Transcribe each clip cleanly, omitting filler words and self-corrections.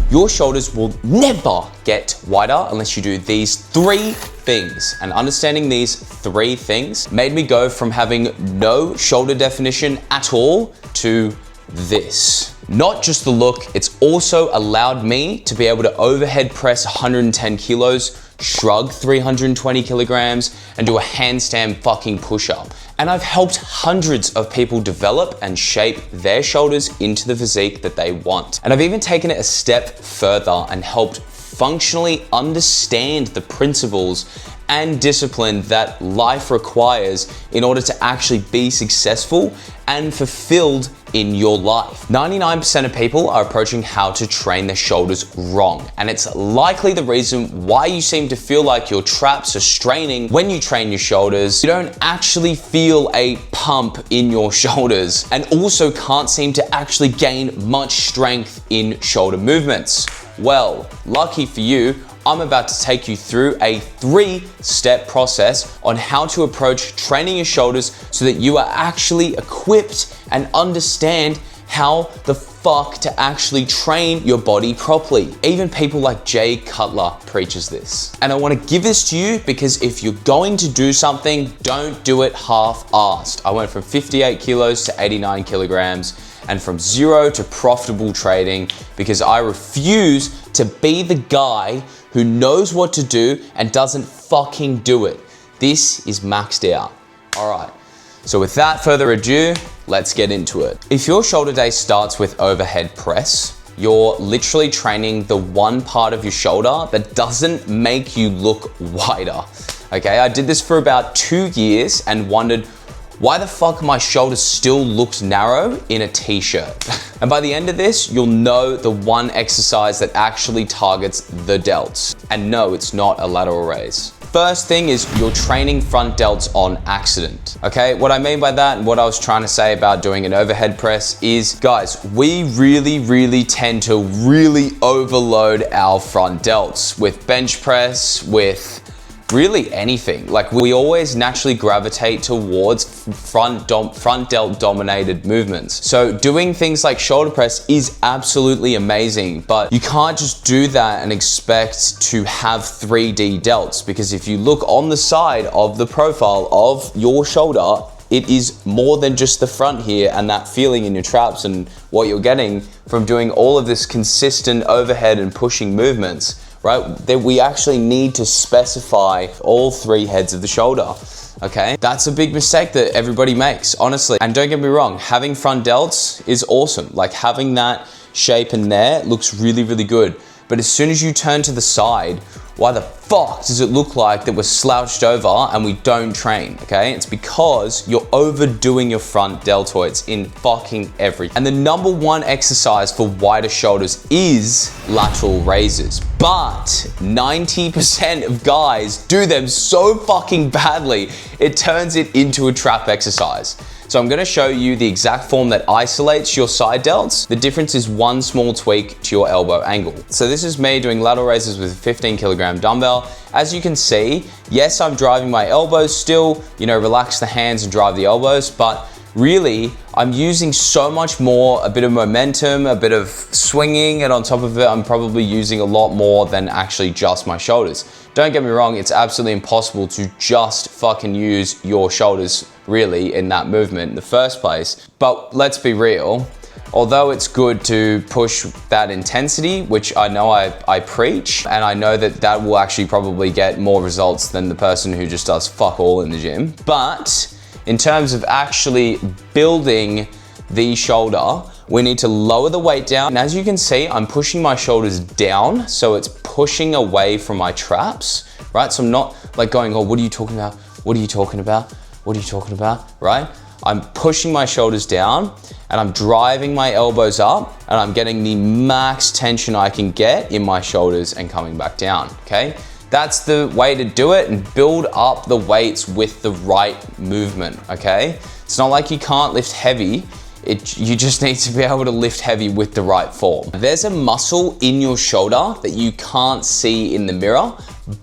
your shoulders will never get wider unless you do these 3 things. And understanding these 3 things made me go from having no shoulder definition at all to this. Not just the look, it's also allowed me to be able to overhead press 110 kilos, shrug 320 kilograms, and do a handstand fucking push-up. And I've helped hundreds of people develop and shape their shoulders into the physique that they want. And I've even taken it a step further and helped functionally understand the principles and discipline that life requires in order to actually be successful and fulfilled in your life. 99% of people are approaching how to train their shoulders wrong, and it's likely the reason why you seem to feel like your traps are straining when you train your shoulders. You don't actually feel a pump in your shoulders, and also can't seem to actually gain much strength in shoulder movements. Well, lucky for you, I'm about to take you through a 3-step process on how to approach training your shoulders so that you are actually equipped and understand how the fuck to actually train your body properly. Even people like Jay Cutler preaches this. And I want to give this to you because if you're going to do something, don't do it half-assed. I went from 58 kilos to 89 kilograms and from 0 to profitable trading because I refuse to be the guy who knows what to do and doesn't fucking do it. This is maxed out. All right, so without further ado, let's get into it. If your shoulder day starts with overhead press, you're literally training the one part of your shoulder that doesn't make you look wider. Okay, I did this for about 2 years and wondered, why the fuck my shoulders still looked narrow in a t-shirt? And by the end of this, you'll know the one exercise that actually targets the delts. And no, it's not a lateral raise. First thing is you're training front delts on accident. Okay, what I mean by that and what I was trying to say about doing an overhead press is, guys, we really tend to really overload our front delts with bench press, with really anything. Like, we always naturally gravitate towards front delt dominated movements. So doing things like shoulder press is absolutely amazing, but you can't just do that and expect to have 3D delts, because if you look on the side of the profile of your shoulder, it is more than just the front here and that feeling in your traps and what you're getting from doing all of this consistent overhead and pushing movements. Right, that we actually need to specify all 3 heads of the shoulder, okay? That's a big mistake that everybody makes, honestly. And don't get me wrong, having front delts is awesome. Like, having that shape in there looks really good. But as soon as you turn to the side, why the fuck does it look like that we're slouched over and we don't train, okay? It's because you're overdoing your front deltoids in fucking everything. And the number 1 exercise for wider shoulders is lateral raises. But 90% of guys do them so fucking badly, it turns it into a trap exercise. So I'm gonna show you the exact form that isolates your side delts. The difference is 1 small tweak to your elbow angle. So this is me doing lateral raises with a 15 kilogram dumbbell. As you can see, yes, I'm driving my elbows still, relax the hands and drive the elbows, but really, I'm using so much more, a bit of momentum, a bit of swinging, and on top of it, I'm probably using a lot more than actually just my shoulders. Don't get me wrong, it's absolutely impossible to just fucking use your shoulders really in that movement in the first place. But let's be real, although it's good to push that intensity, which I know I preach, and I know that will actually probably get more results than the person who just does fuck all in the gym. But in terms of actually building the shoulder, we need to lower the weight down. And as you can see, I'm pushing my shoulders down, so it's pushing away from my traps, right? So I'm not like going, oh, what are you talking about? What are you talking about? What are you talking about, right? I'm pushing my shoulders down and I'm driving my elbows up and I'm getting the max tension I can get in my shoulders and coming back down, okay? That's the way to do it, and build up the weights with the right movement, okay? It's not like you can't lift heavy. You just need to be able to lift heavy with the right form. There's a muscle in your shoulder that you can't see in the mirror,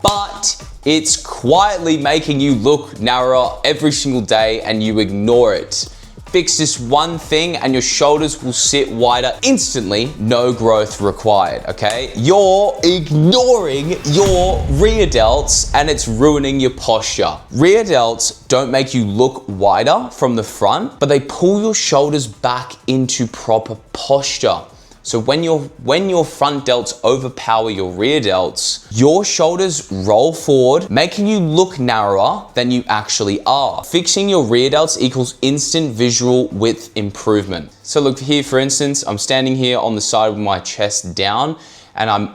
but it's quietly making you look narrower every single day and you ignore it. fix this one thing and your shoulders will sit wider instantly, no growth required, okay? You're ignoring your rear delts and it's ruining your posture. Rear delts don't make you look wider from the front, but they pull your shoulders back into proper posture. So when your front delts overpower your rear delts, your shoulders roll forward, making you look narrower than you actually are. Fixing your rear delts equals instant visual width improvement. So look here, for instance, I'm standing here on the side with my chest down and I've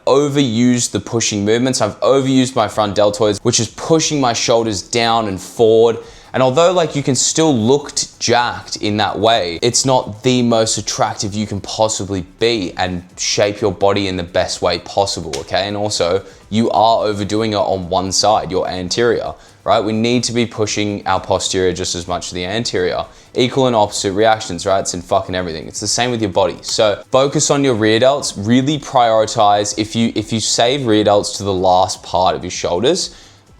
overused the pushing movements. I've overused my front deltoids, which is pushing my shoulders down and forward. And although like you can still look jacked in that way, it's not the most attractive you can possibly be and shape your body in the best way possible, okay? And also, you are overdoing it on one side, your anterior, right? We need to be pushing our posterior just as much as the anterior. Equal and opposite reactions, right? It's in fucking everything. It's the same with your body. So focus on your rear delts, really prioritize. If you save rear delts to the last part of your shoulders,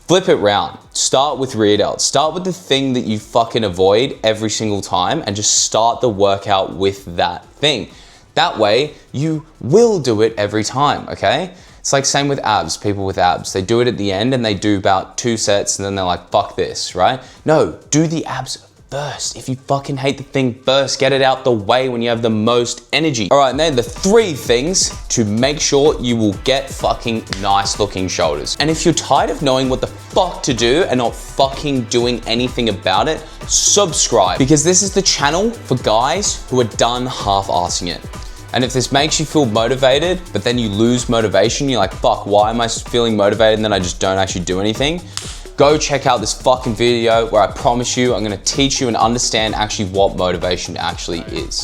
flip it round. Start with rear delts. Start with the thing that you fucking avoid every single time and just start the workout with that thing. That way, you will do it every time, okay? It's like same with abs, people with abs. They do it at the end and they do about 2 sets and then they're like, fuck this, right? No, do the abs first. If you fucking hate the thing first, get it out the way when you have the most energy. All right, and they're the 3 things to make sure you will get fucking nice looking shoulders. And if you're tired of knowing what the fuck to do and not fucking doing anything about it, subscribe, because this is the channel for guys who are done half-assing it. And if this makes you feel motivated, but then you lose motivation, you're like, fuck, why am I feeling motivated and then I just don't actually do anything? Go check out this fucking video where I promise you I'm gonna teach you and understand actually what motivation actually is.